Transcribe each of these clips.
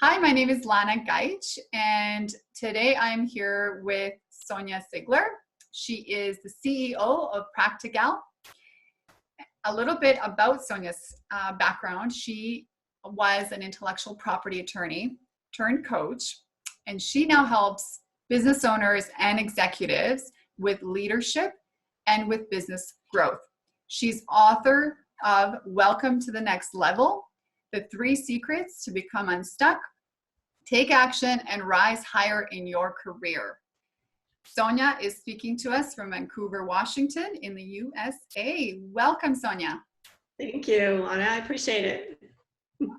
Hi, my name is Lana Gaich, and today I'm here with Sonya Sigler. She is the CEO of Practical. A little bit about Sonya's background. She was an intellectual property attorney turned coach, and she now helps business owners and executives with leadership and with business growth. She's author of Welcome to the Next Level, The 3 Secrets to Become Unstuck, Take Action, and Rise Higher in Your Career. Sonya is speaking to us from Vancouver, Washington in the USA. Welcome, Sonya. Thank you, Lana. I appreciate it.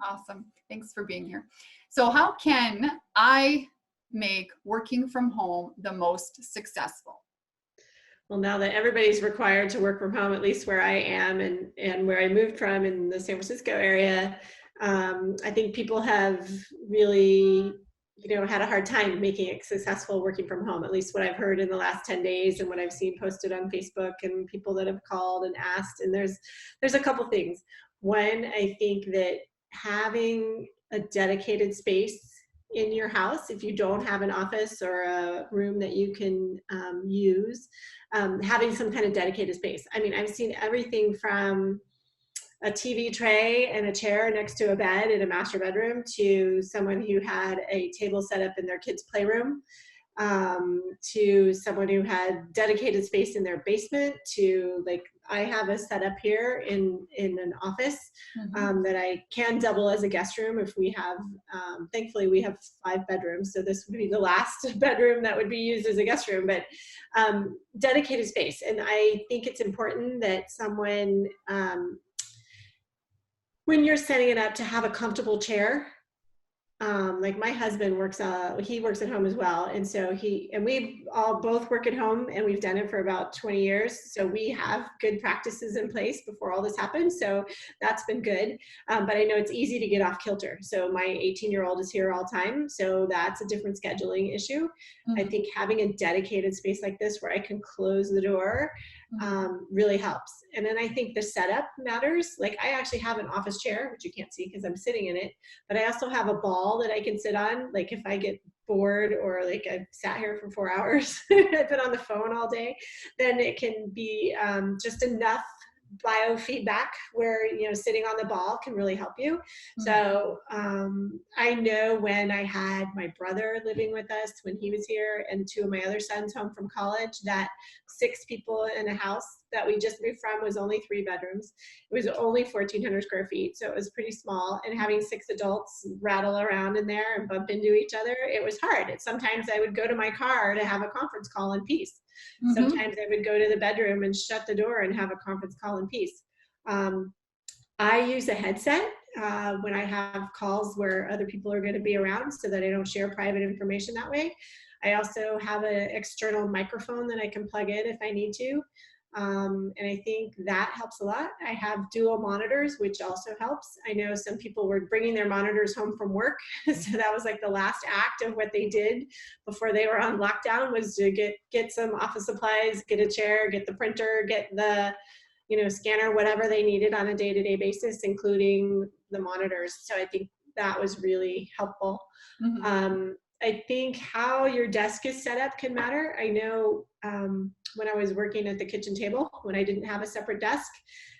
Awesome. Thanks for being here. So how can I make working from home the most successful? Well, now that everybody's required to work from home, at least where I am and where I moved from in the San Francisco area, I think people have really, had a hard time making it successful working from home, at least what I've heard in the last 10 days and what I've seen posted on Facebook and people that have called and asked. And there's a couple things. One, I think that having a dedicated space in your house, if you don't have an office or a room that you can use, having some kind of dedicated space. I mean, I've seen everything from a TV tray and a chair next to a bed in a master bedroom to someone who had a table set up in their kids' playroom, to someone who had dedicated space in their basement, to like I have a setup here in an office that I can double as a guest room if we have, thankfully we have 5 bedrooms, so this would be the last bedroom that would be used as a guest room, but dedicated space. And I think it's important that someone, when you're setting it up, to have a comfortable chair. Like my husband he works at home as well. And so we all both work at home, and we've done it for about 20 years. So we have good practices in place before all this happened. So that's been good. But I know it's easy to get off kilter. So my 18-year-old is here all the time. So that's a different scheduling issue. I think having a dedicated space like this where I can close the door really helps. And then I think the setup matters. Like I actually have an office chair, which you can't see because I'm sitting in it, but I also have a ball that I can sit on. Like if I get bored or like I've sat here for 4 hours, I've been on the phone all day, then it can be just enough biofeedback where sitting on the ball can really help you. So I know when I had my brother living with us when he was here and 2 of my other sons home from college, that 6 people in a house that we just moved from was only 3 bedrooms. It was only 1,400 square feet, so it was pretty small, and having 6 adults rattle around in there and bump into each other, it was hard. Sometimes I would go to my car to have a conference call in peace. Sometimes I would go to the bedroom and shut the door and have a conference call in peace. I use a headset when I have calls where other people are going to be around so that I don't share private information that way. I also have an external microphone that I can plug in if I need to. And I think that helps a lot. I have dual monitors, which also helps. I know some people were bringing their monitors home from work. So that was like the last act of what they did before they were on lockdown, was to get some office supplies, get a chair, get the printer, get the scanner, whatever they needed on a day-to-day basis, including the monitors. So I think that was really helpful. I think how your desk is set up can matter. I know when I was working at the kitchen table, when I didn't have a separate desk,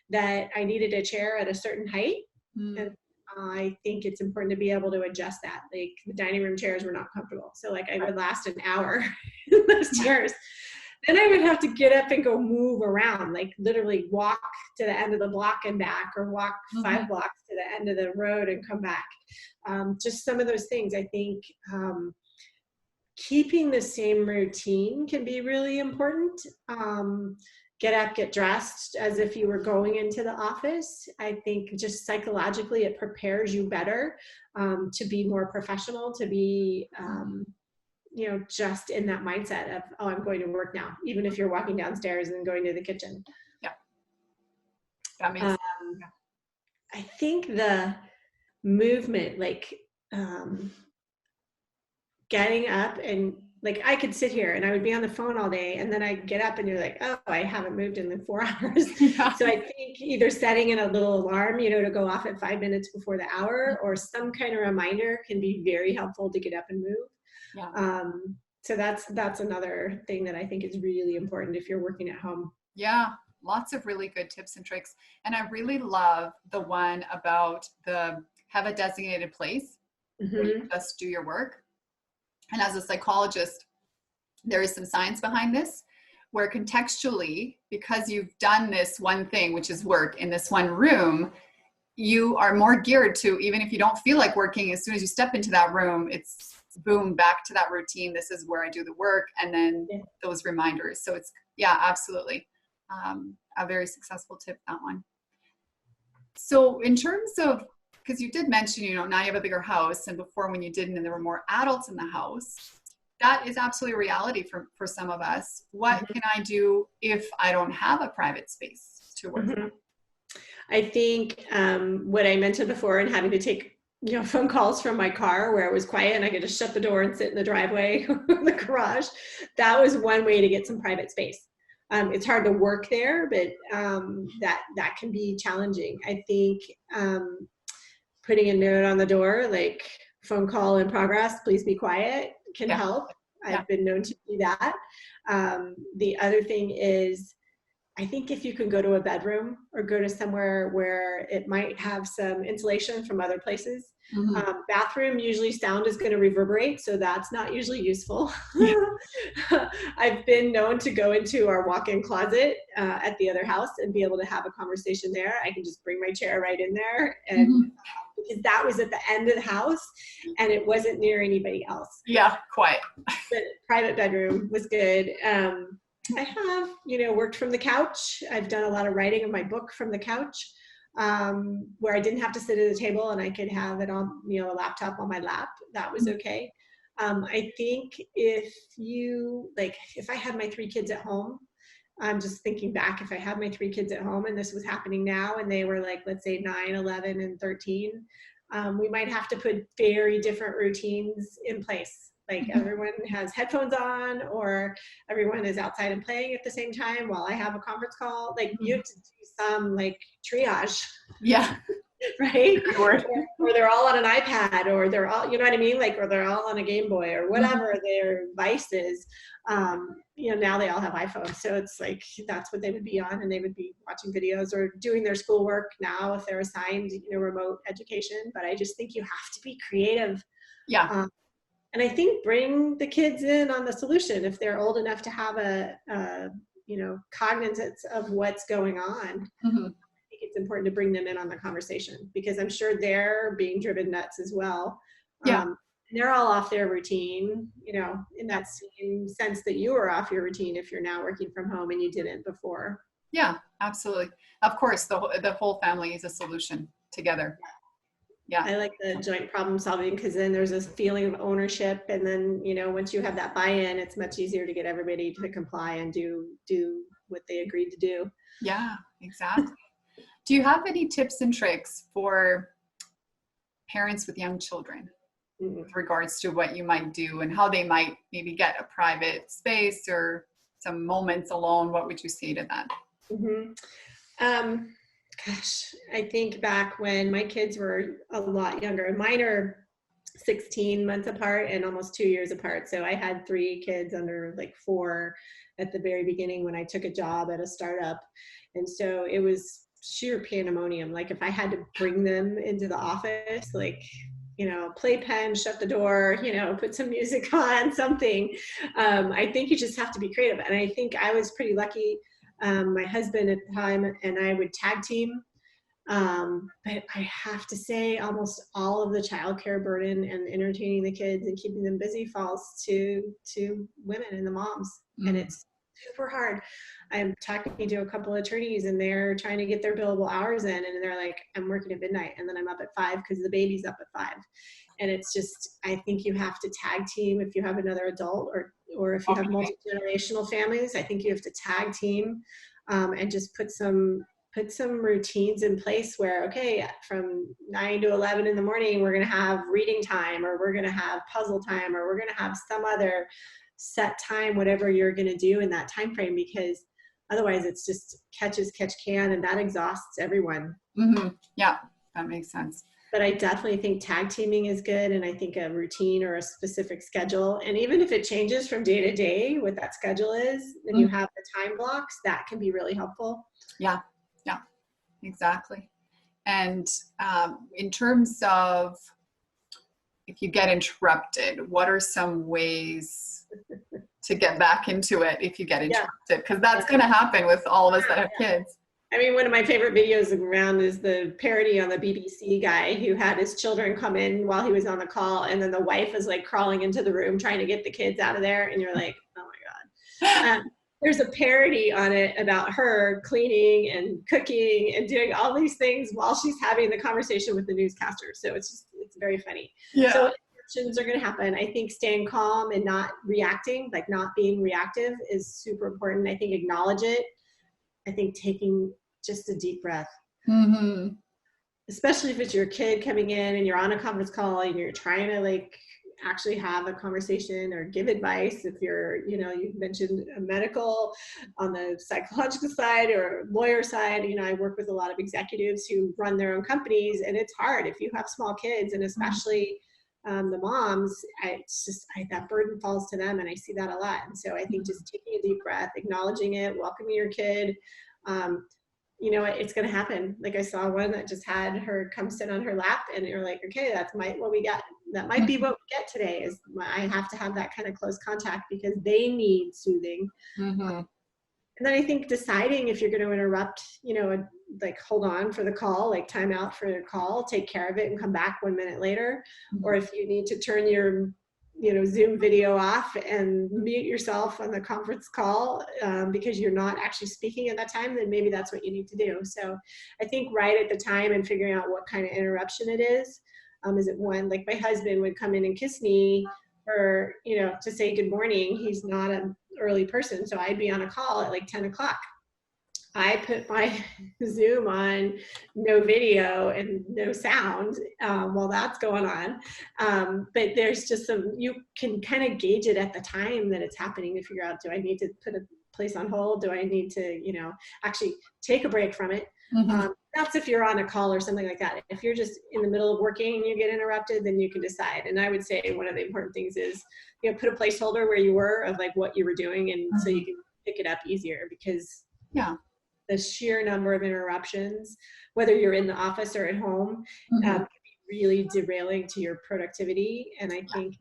that I needed a chair at a certain height. And I think it's important to be able to adjust that. Like the dining room chairs were not comfortable. So like I would last an hour in those chairs. Then I would have to get up and go move around, like literally walk to the end of the block and back, or walk 5 blocks to the end of the road and come back. Just some of those things. I think keeping the same routine can be really important. Get up, get dressed as if you were going into the office. I think just psychologically it prepares you better to be more professional, to be just in that mindset of, oh, I'm going to work now, even if you're walking downstairs and going to the kitchen. Yeah, that makes sense. I think the movement, like getting up and like I could sit here and I would be on the phone all day, and then I get up and you're like, oh, I haven't moved in like 4 hours. Yeah. So I think either setting in a little alarm, to go off at 5 minutes before the hour, or some kind of reminder can be very helpful to get up and move. Yeah. So that's another thing that I think is really important if you're working at home. Yeah. Lots of really good tips and tricks. And I really love the one about have a designated place where you just do your work. And as a psychologist, there is some science behind this, where contextually, because you've done this one thing, which is work in this one room, you are more geared to, even if you don't feel like working, as soon as you step into that room, it's boom, back to that routine. This is where I do the work. And then those reminders. So it's, yeah, absolutely. A very successful tip, that one. So in terms of, because you did mention, now you have a bigger house, and before when you didn't, and there were more adults in the house, that is absolutely a reality for some of us. What can I do if I don't have a private space to work from? I think what I mentioned before, and having to take phone calls from my car where it was quiet and I could just shut the door and sit in the driveway or the garage, that was one way to get some private space. It's hard to work there, but that can be challenging. I think putting a note on the door, like phone call in progress, please be quiet, can help. I've been known to do that. The other thing is, I think if you can go to a bedroom or go to somewhere where it might have some insulation from other places. Bathroom, usually sound is going to reverberate, so that's not usually useful. I've been known to go into our walk-in closet at the other house and be able to have a conversation there. I can just bring my chair right in there, and because that was at the end of the house and it wasn't near anybody else. Yeah, quiet. The private bedroom was good. I have, worked from the couch. I've done a lot of writing of my book from the couch, where I didn't have to sit at a table and I could have it on, a laptop on my lap. That was okay. I think if I had my 3 kids at home, I'm just thinking back, if I had my 3 kids at home and this was happening now and they were like, let's say 9, 11, and 13, we might have to put very different routines in place. Like everyone has headphones on, or everyone is outside and playing at the same time while I have a conference call. Like you have to do some triage. Yeah. Right? Or they're all on an iPad, or they're all, you know what I mean? Or they're all on a Game Boy or whatever their vice is. Now they all have iPhones. So it's like, that's what they would be on, and they would be watching videos or doing their schoolwork now if they're assigned, remote education. But I just think you have to be creative. Yeah. And I think bring the kids in on the solution if they're old enough to have a cognizance of what's going on. I think it's important to bring them in on the conversation, because I'm sure they're being driven nuts as well. Yeah. They're all off their routine, in that same sense that you were off your routine if you're now working from home and you didn't before. Yeah, absolutely. Of course, the whole family is a solution together. Yeah. I like the joint problem solving, because then there's this feeling of ownership, and then once you have that buy-in, it's much easier to get everybody to comply and do what they agreed to do. Yeah, exactly. Do you have any tips and tricks for parents with young children with regards to what you might do and how they might maybe get a private space or some moments alone? What would you say to that? Gosh, I think back when my kids were a lot younger, and mine are 16 months apart and almost 2 years apart. So I had 3 kids under 4 at the very beginning when I took a job at a startup. And so it was sheer pandemonium. If I had to bring them into the office, playpen, shut the door, put some music on, something. I think you just have to be creative. And I think I was pretty lucky. My husband at the time and I would tag team. But I have to say almost all of the childcare burden and entertaining the kids and keeping them busy falls to women and the moms. And it's super hard. I'm talking to a couple of attorneys and they're trying to get their billable hours in, and they're like, I'm working at midnight and then I'm up at 5 because the baby's up at 5. And it's just, I think you have to tag team if you have another adult, or if you have multi-generational families. I think you have to tag team and just put some routines in place where, okay, from 9 to 11 in the morning, we're going to have reading time, or we're going to have puzzle time, or we're going to have some other set time, whatever you're going to do in that time frame, because otherwise it's just catch can, and that exhausts everyone. Mm-hmm. Yeah, that makes sense. But I definitely think tag teaming is good. And I think a routine or a specific schedule, and even if it changes from day to day, what that schedule is, and you have the time blocks, that can be really helpful. Yeah, yeah, exactly. And in terms of if you get interrupted, what are some ways to get back into it if you get interrupted? Because that's going to happen with all of us that have kids. I mean, one of my favorite videos around is the parody on the BBC guy who had his children come in while he was on the call, and then the wife is like crawling into the room trying to get the kids out of there, and you're like, oh my God. There's a parody on it about her cleaning and cooking and doing all these things while she's having the conversation with the newscaster. So it's very funny. Yeah. So interruptions are going to happen. I think staying calm and not reacting, like not being reactive, is super important. I think acknowledge it. I think taking just a deep breath, especially if it's your kid coming in and you're on a conference call and you're trying to like actually have a conversation or give advice. If you're, you mentioned a medical on the psychological side or lawyer side, I work with a lot of executives who run their own companies, and it's hard if you have small kids, and especially the moms, that burden falls to them, and I see that a lot. And so I think just taking a deep breath, acknowledging it, welcoming your kid, it's going to happen. Like I saw one that just had her come sit on her lap, and you're like, okay, that might be what we get today, is I have to have that kind of close contact because they need soothing. And then I think deciding if you're going to interrupt, like hold on for the call, like time out for the call, take care of it and come back 1 minute later. Or if you need to turn your, Zoom video off and mute yourself on the conference call because you're not actually speaking at that time, then maybe that's what you need to do. So I think right at the time and figuring out what kind of interruption it is. Is it one, like my husband would come in and kiss me or, to say good morning. He's not an early person. So I'd be on a call at like 10 o'clock. I put my Zoom on, no video and no sound while that's going on. But there's just you can kind of gauge it at the time that it's happening to figure out, do I need to put a place on hold? Do I need to, actually take a break from it? That's if you're on a call or something like that. If you're just in the middle of working and you get interrupted, then you can decide. And I would say one of the important things is, put a placeholder where you were of like what you were doing, and so you can pick it up easier, because the sheer number of interruptions, whether you're in the office or at home, can be really derailing to your productivity. And I think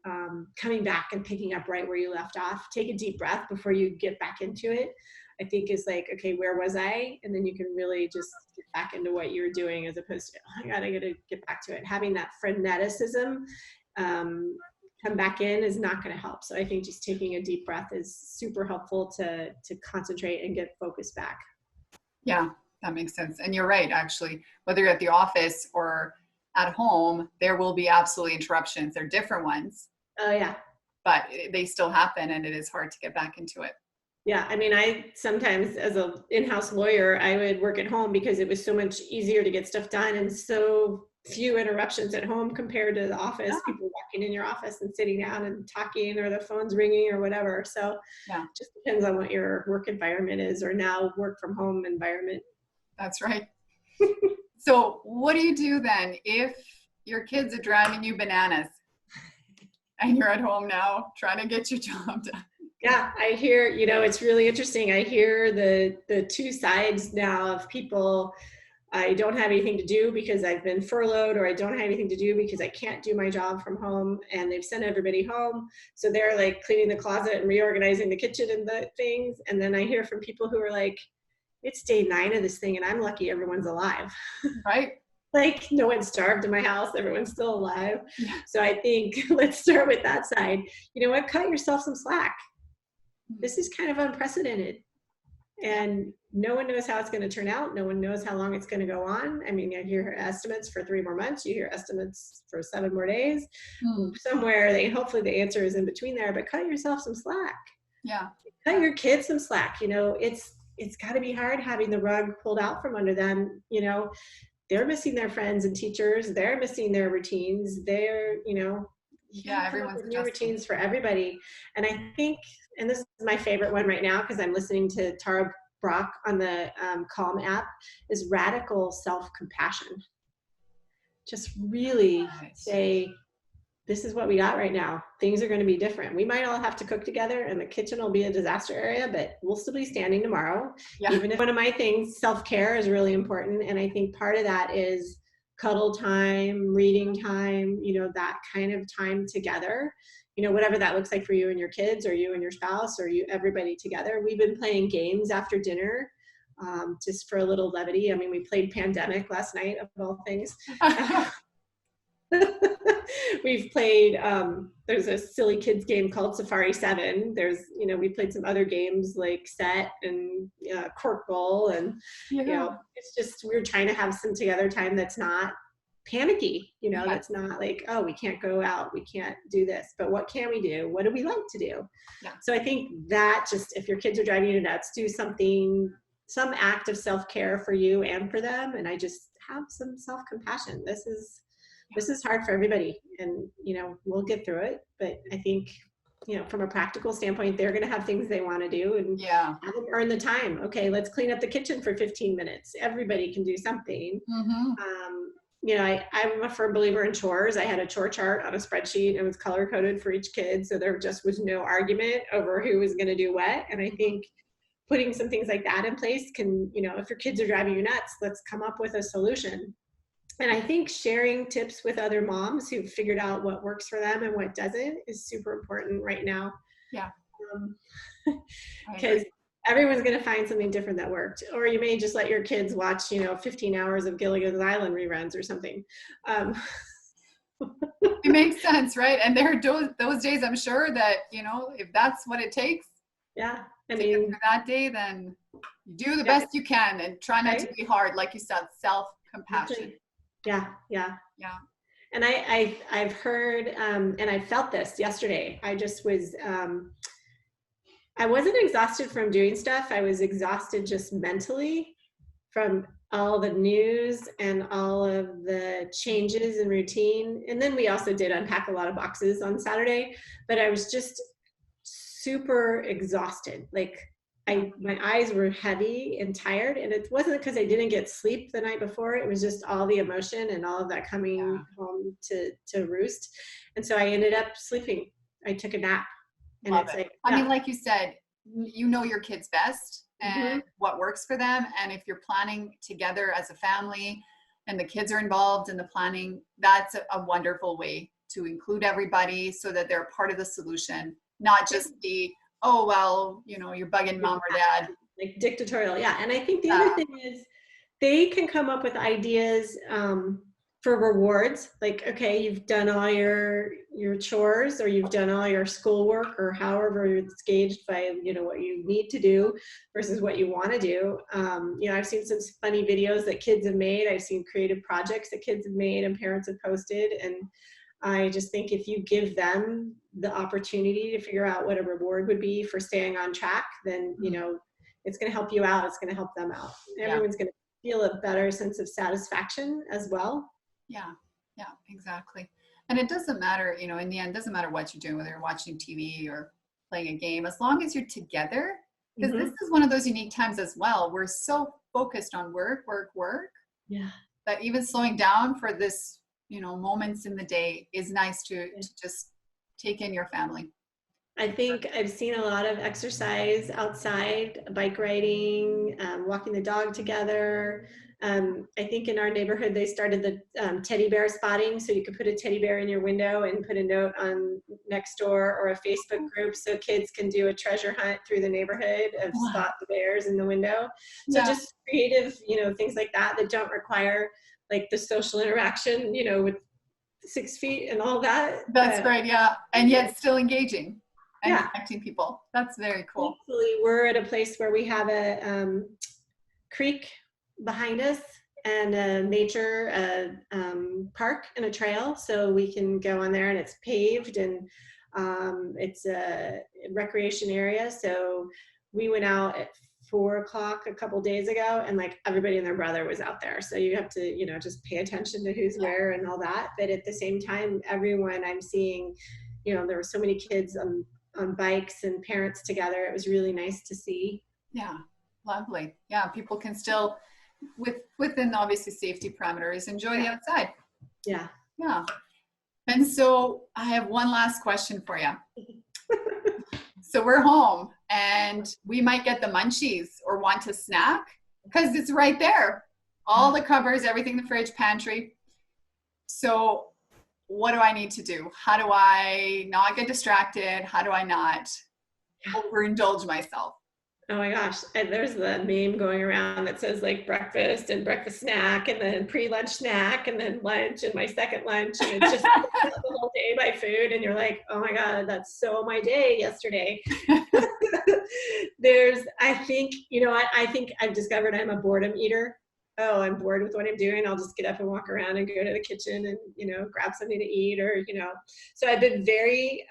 that coming back and picking up right where you left off, take a deep breath before you get back into it, I think is like, okay, where was I? And then you can really just get back into what you were doing, as opposed to, oh my God, I got to get back to it. Having that freneticism come back in is not going to help. So I think just taking a deep breath is super helpful to concentrate and get focused back. Yeah, that makes sense. And you're right, actually, whether you're at the office or at home, there will be absolutely interruptions. They're different ones. Oh yeah. But they still happen, and it is hard to get back into it. Yeah, I mean, I sometimes, as an in-house lawyer, I would work at home because it was so much easier to get stuff done and so few interruptions at home compared to the office. People walking in your office and sitting down and talking, or the phone's ringing or whatever. So it just depends on what your work environment is, or now work from home environment. That's right. So what do you do then if your kids are driving you bananas and you're at home now trying to get your job done? Yeah, I hear, it's really interesting. I hear the two sides now of people. I don't have anything to do because I've been furloughed, or I don't have anything to do because I can't do my job from home, and they've sent everybody home. So they're like cleaning the closet and reorganizing the kitchen and the things. And then I hear from people who are like, it's day 9 of this thing and I'm lucky everyone's alive. Right. Like no one's starved in my house. Everyone's still alive. Yeah. So I think let's start with that side. You know what? Cut yourself some slack. This is kind of unprecedented, and no one knows how it's going to turn out. No one knows how long it's going to go on. I mean, I hear estimates for 3 more months. You hear estimates for 7 more days. Somewhere, hopefully the answer is in between there, but cut yourself some slack. Yeah. Cut your kids some slack. It's got to be hard having the rug pulled out from under them. They're missing their friends and teachers. They're missing their routines. Yeah, come up everyone's with new adjusting. routines for everybody. And I think, and this is my favorite one right now because I'm listening to Tara Brock on the Calm app, is radical self-compassion. Just really Right. say, this is what we got right now. Things are going to be different. We might all have to cook together and the kitchen will be a disaster area, but we'll still be standing tomorrow. Yeah. Even if one of my things, self-care is really important. And I think part of that is cuddle time, reading time, that kind of time together, whatever that looks like for you and your kids or you and your spouse or you, everybody together. We've been playing games after dinner, just for a little levity. I mean, we played Pandemic last night of all things. We've played, there's a silly kids game called Safari 7. There's, we played some other games like Set and Cork Bowl. And, it's just, we're trying to have some together time that's not panicky, that's not like, oh, we can't go out, we can't do this, but what can we do? What do we like to do? Yeah. So I think that just, if your kids are driving you nuts, do something, some act of self-care for you and for them. And I just have some self-compassion. This is hard for everybody, and we'll get through it. But I think from a practical standpoint, they're going to have things they want to do, and have them earn the time. Okay, let's clean up the kitchen for 15 minutes. Everybody can do something. I'm a firm believer in chores. I had a chore chart on a spreadsheet and it was color coded for each kid, so there just was no argument over who was going to do what. And I think putting some things like that in place can, if your kids are driving you nuts, let's come up with a solution. And I think sharing tips with other moms who've figured out what works for them and what doesn't is super important right now. Yeah. Because everyone's going to find something different that worked. Or you may just let your kids watch, 15 hours of Gilligan's Island reruns or something. It makes sense, right? And there are those days, I'm sure that, if that's what it takes. Yeah. I mean, for that day, then do the best you can and try not to be hard. Like you said, self-compassion. Yeah. And I've heard, and I felt this yesterday. I just was, I wasn't exhausted from doing stuff. I was exhausted just mentally from all the news and all of the changes in routine. And then we also did unpack a lot of boxes on Saturday, but I was just super exhausted. Like my eyes were heavy and tired, and it wasn't because I didn't get sleep the night before. It was just all the emotion and all of that coming home to roost. And so I ended up sleeping. I took a nap. And Love it. I mean, like you said, your kids best and what works for them. And if you're planning together as a family and the kids are involved in the planning, that's a wonderful way to include everybody so that they're part of the solution, not just the, oh, well, you're bugging mom or dad. Like dictatorial. Yeah. And I think the other thing is they can come up with ideas for rewards. Like, okay, you've done all your chores, or you've done all your schoolwork, or however it's gauged by, what you need to do versus what you want to do. I've seen some funny videos that kids have made. I've seen creative projects that kids have made and parents have posted. And I just think if you give them the opportunity to figure out what a reward would be for staying on track, then, it's going to help you out. It's going to help them out. Everyone's going to feel a better sense of satisfaction as well. Yeah, exactly. And it doesn't matter, in the end, it doesn't matter what you're doing, whether you're watching TV or playing a game, as long as you're together, because this is one of those unique times as well. We're so focused on work. Yeah. That even slowing down for this, moments in the day is nice to just take in your family. I think I've seen a lot of exercise outside, bike riding, walking the dog together. I think in our neighborhood, they started the teddy bear spotting. So you could put a teddy bear in your window and put a note on next door or a Facebook group so kids can do a treasure hunt through the neighborhood of spot the bears in the window. So just creative, things like that don't require like the social interaction, with 6 feet and all that. That's great. Yeah. And yet still engaging. And connecting people. That's very cool. Thankfully, we're at a place where we have a creek behind us and a nature park and a trail, so we can go on there, and it's paved, and it's a recreation area. So we went out at 4 o'clock a couple days ago, and like everybody and their brother was out there. So you have to, you know, just pay attention to who's where and all that. But at the same time, everyone I'm seeing, you know, there were so many kids on bikes and parents together. It was really nice to see. Yeah, lovely. Yeah, people can still, within obviously safety parameters, enjoy the outside. Yeah. Yeah. And so I have one last question for you. So we're home and we might get the munchies or want to snack because it's right there. All the cupboards, everything in the fridge, pantry. So what do I need to do? How do I not get distracted? How do I not overindulge myself? Oh my gosh. And there's the meme going around that says like breakfast and breakfast snack and then pre-lunch snack and then lunch and my second lunch. And it's just the whole day by food. And you're like, oh my God, that's so my day yesterday. I think, you know, I think I've discovered I'm a boredom eater. Oh, I'm bored with what I'm doing. I'll just get up and walk around and go to the kitchen and, you know, grab something to eat or, you know, so I've been very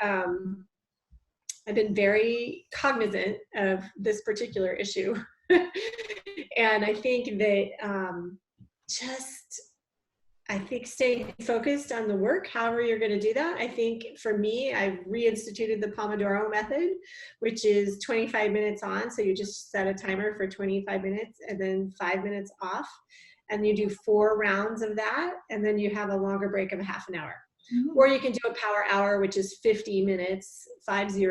cognizant of this particular issue. And I think that I think staying focused on the work, however you're going to do that. I think for me, I've reinstituted the Pomodoro method, which is 25 minutes on. So you just set a timer for 25 minutes and then 5 minutes off. And you do 4 rounds of that. And then you have a longer break of a half an hour. Mm-hmm. Or you can do a power hour, which is 50 minutes, 50,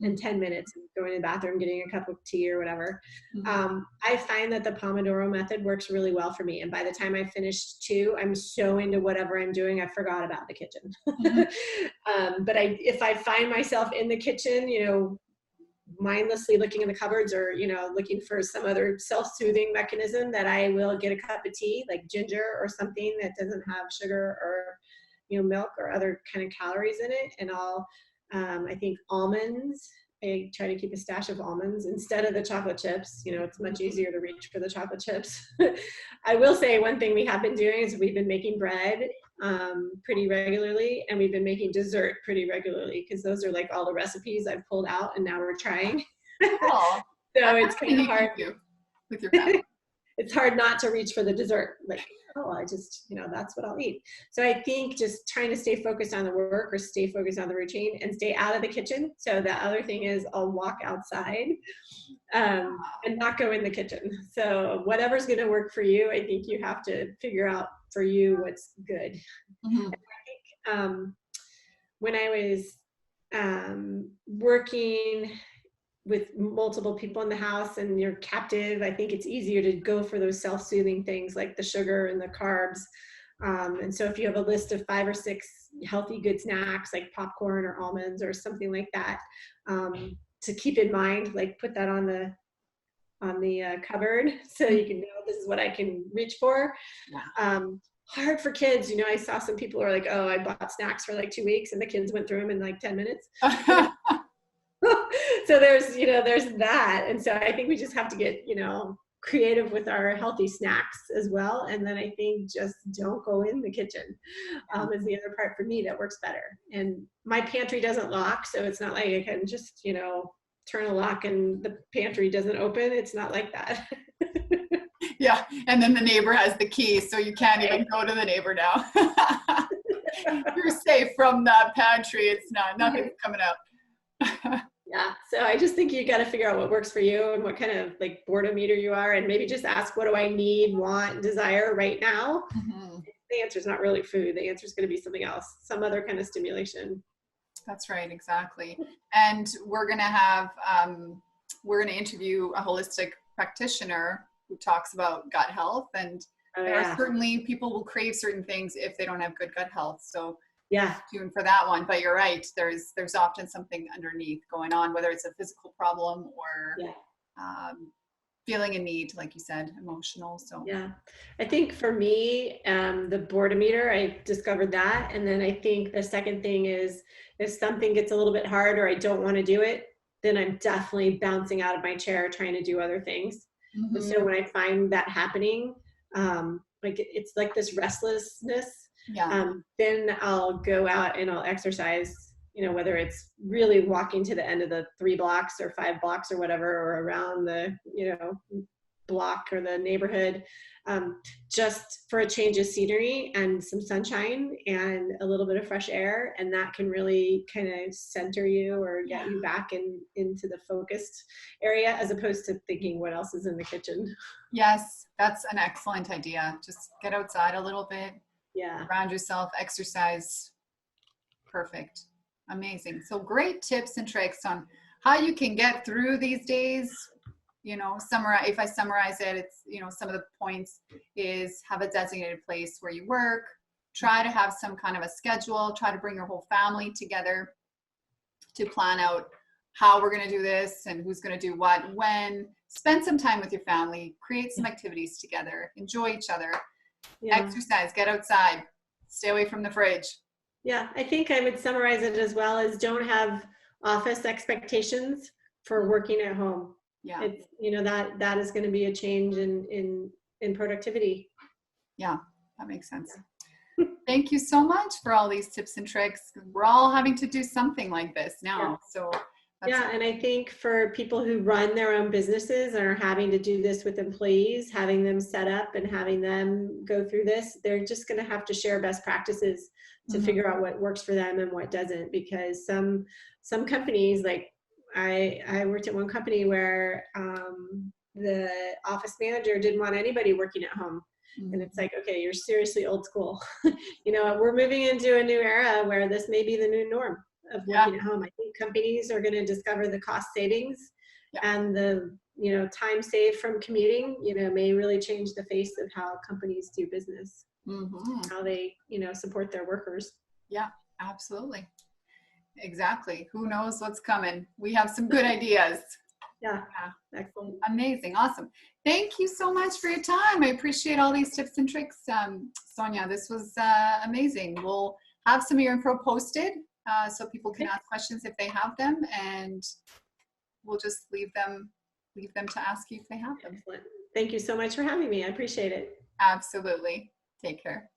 and 10 minutes, going to the bathroom, getting a cup of tea or whatever. Mm-hmm. I find that the Pomodoro method works really well for me. And by the time I finish 2, I'm so into whatever I'm doing, I forgot about the kitchen. Mm-hmm. But if I find myself in the kitchen, you know, mindlessly looking in the cupboards or, you know, looking for some other self-soothing mechanism, that I will get a cup of tea, like ginger or something that doesn't have sugar or, you know, milk or other kind of calories in it. And I'll, I think almonds, I try to keep a stash of almonds instead of the chocolate chips. You know, it's much easier to reach for the chocolate chips. I will say one thing we have been doing is we've been making bread pretty regularly, and we've been making dessert pretty regularly, because those are like all the recipes I've pulled out and now we're trying. Oh, so it's kind of hard with your family. It's hard not to reach for the dessert. Like, oh, I just, you know, that's what I'll eat. So I think just trying to stay focused on the work or stay focused on the routine and stay out of the kitchen. So the other thing is I'll walk outside and not go in the kitchen. So whatever's going to work for you, I think you have to figure out for you what's good. Mm-hmm. And I think when I was working with multiple people in the house and you're captive, I think it's easier to go for those self-soothing things like the sugar and the carbs. And so if you have a list of 5 or 6 healthy, good snacks like popcorn or almonds or something like that, to keep in mind, like put that on the cupboard so you can know this is what I can reach for. Yeah. Hard for kids. You know, I saw some people who are like, oh, I bought snacks for like 2 weeks and the kids went through them in like 10 minutes. So there's that. And so I think we just have to get, you know, creative with our healthy snacks as well. And then I think just don't go in the kitchen is the other part for me that works better. And my pantry doesn't lock, so it's not like I can just, you know, turn a lock and the pantry doesn't open. It's not like that. Yeah. And then the neighbor has the key, so you can't even go to the neighbor now. You're safe from that pantry. It's nothing's coming out. Yeah. So I just think you got to figure out what works for you and what kind of like boredom eater you are, and maybe just ask, what do I need, want, desire right now? Mm-hmm. The answer is not really food. The answer is going to be something else, some other kind of stimulation. That's right. Exactly. And we're going to interview a holistic practitioner who talks about gut health, and there are certainly people will crave certain things if they don't have good gut health. So yeah, tune for that one. But you're right. There's often something underneath going on, whether it's a physical problem or feeling a need, like you said, emotional. So yeah, I think for me, the boredom eater, I discovered that. And then I think the second thing is if something gets a little bit hard or I don't want to do it, then I'm definitely bouncing out of my chair trying to do other things. Mm-hmm. And so when I find that happening, like it's like this restlessness, then I'll go out and I'll exercise you know, whether it's really walking to the end of the 3 blocks or 5 blocks or whatever, or around the, you know, block or the neighborhood, just for a change of scenery and some sunshine and a little bit of fresh air. And that can really kind of center you or get you back into the focused area, as opposed to thinking what else is in the kitchen. Yes, that's an excellent idea. Just get outside a little bit, Yeah. ground yourself, exercise. Perfect. Amazing. So great tips and tricks on how you can get through these days. You know, if I summarize it, it's, you know, some of the points is have a designated place where you work, try to have some kind of a schedule, try to bring your whole family together to plan out how we're going to do this and who's going to do what, when, spend some time with your family, create some activities together, enjoy each other, exercise, get outside, stay away from the fridge. Yeah, I think I would summarize it as well as don't have office expectations for working at home. Yeah. It's, you know, that is going to be a change in productivity. Yeah, that makes sense. Thank you so much for all these tips and tricks. We're all having to do something like this now. So and I think for people who run their own businesses and are having to do this with employees, having them set up and having them go through this, they're just going to have to share best practices to figure out what works for them and what doesn't. Because some companies, like I worked at one company where the office manager didn't want anybody working at home. And it's like, okay, you're seriously old school. You know, we're moving into a new era where this may be the new norm of working at home. I think companies are going to discover the cost savings and the, you know, time saved from commuting, you know, may really change the face of how companies do business, how they, you know, support their workers. Yeah, absolutely. Exactly. Who knows what's coming? We have some good ideas. Yeah. Excellent. Amazing. Awesome. Thank you so much for your time. I appreciate all these tips and tricks, Sonya. This was amazing. We'll have some of your info posted so people can ask questions if they have them, and we'll just leave them to ask you if they have them. Excellent. Thank you so much for having me. I appreciate it. Absolutely. Take care.